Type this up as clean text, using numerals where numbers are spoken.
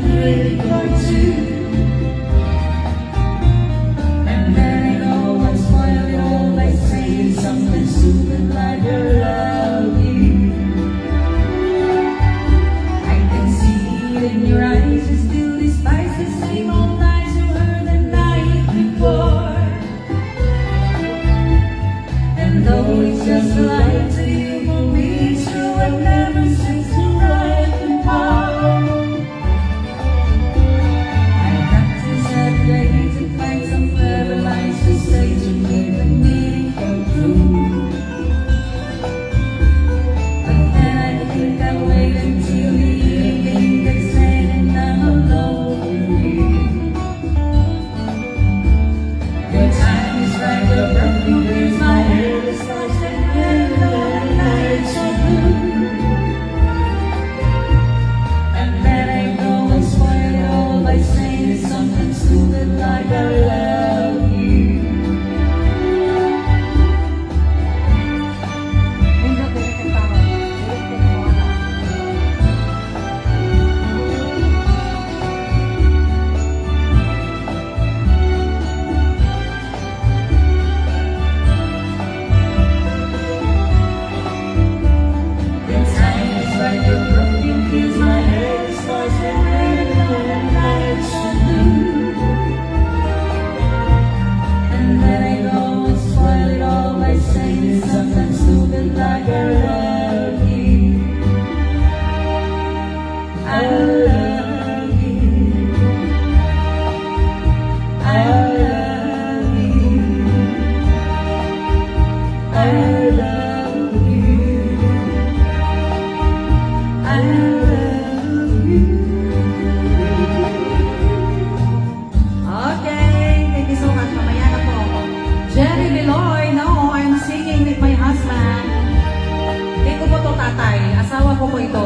credit card too. And then I go and spoil it all by saying something stupid like I love you. I can see it in your eyes, you still despise the same old lies you heard the night before. And though it's just a lie to you, for me it's true, I've never seen so right before. I practice every day to find some clever lies to say to make the meaning come true. But then I think I'll wait until the evening gets late and I'm alone with you. The time is right, the perfume fills my hair, the stars that glitter and the nights are blue. And then I go and spoil it all by saying something stupid like I love you. The time is right, the perfume fills my hair, the stars that glitter and the nights are blue. And then I go and spoil it all by saying something stupid like I love you. I love you. I love you. I love you. I love you. Okay, thank you so much. Mamaya na po. Jerry Liloy, no, I'm singing with my husband. Hindi ko po to tatay. Asawa ko po ito.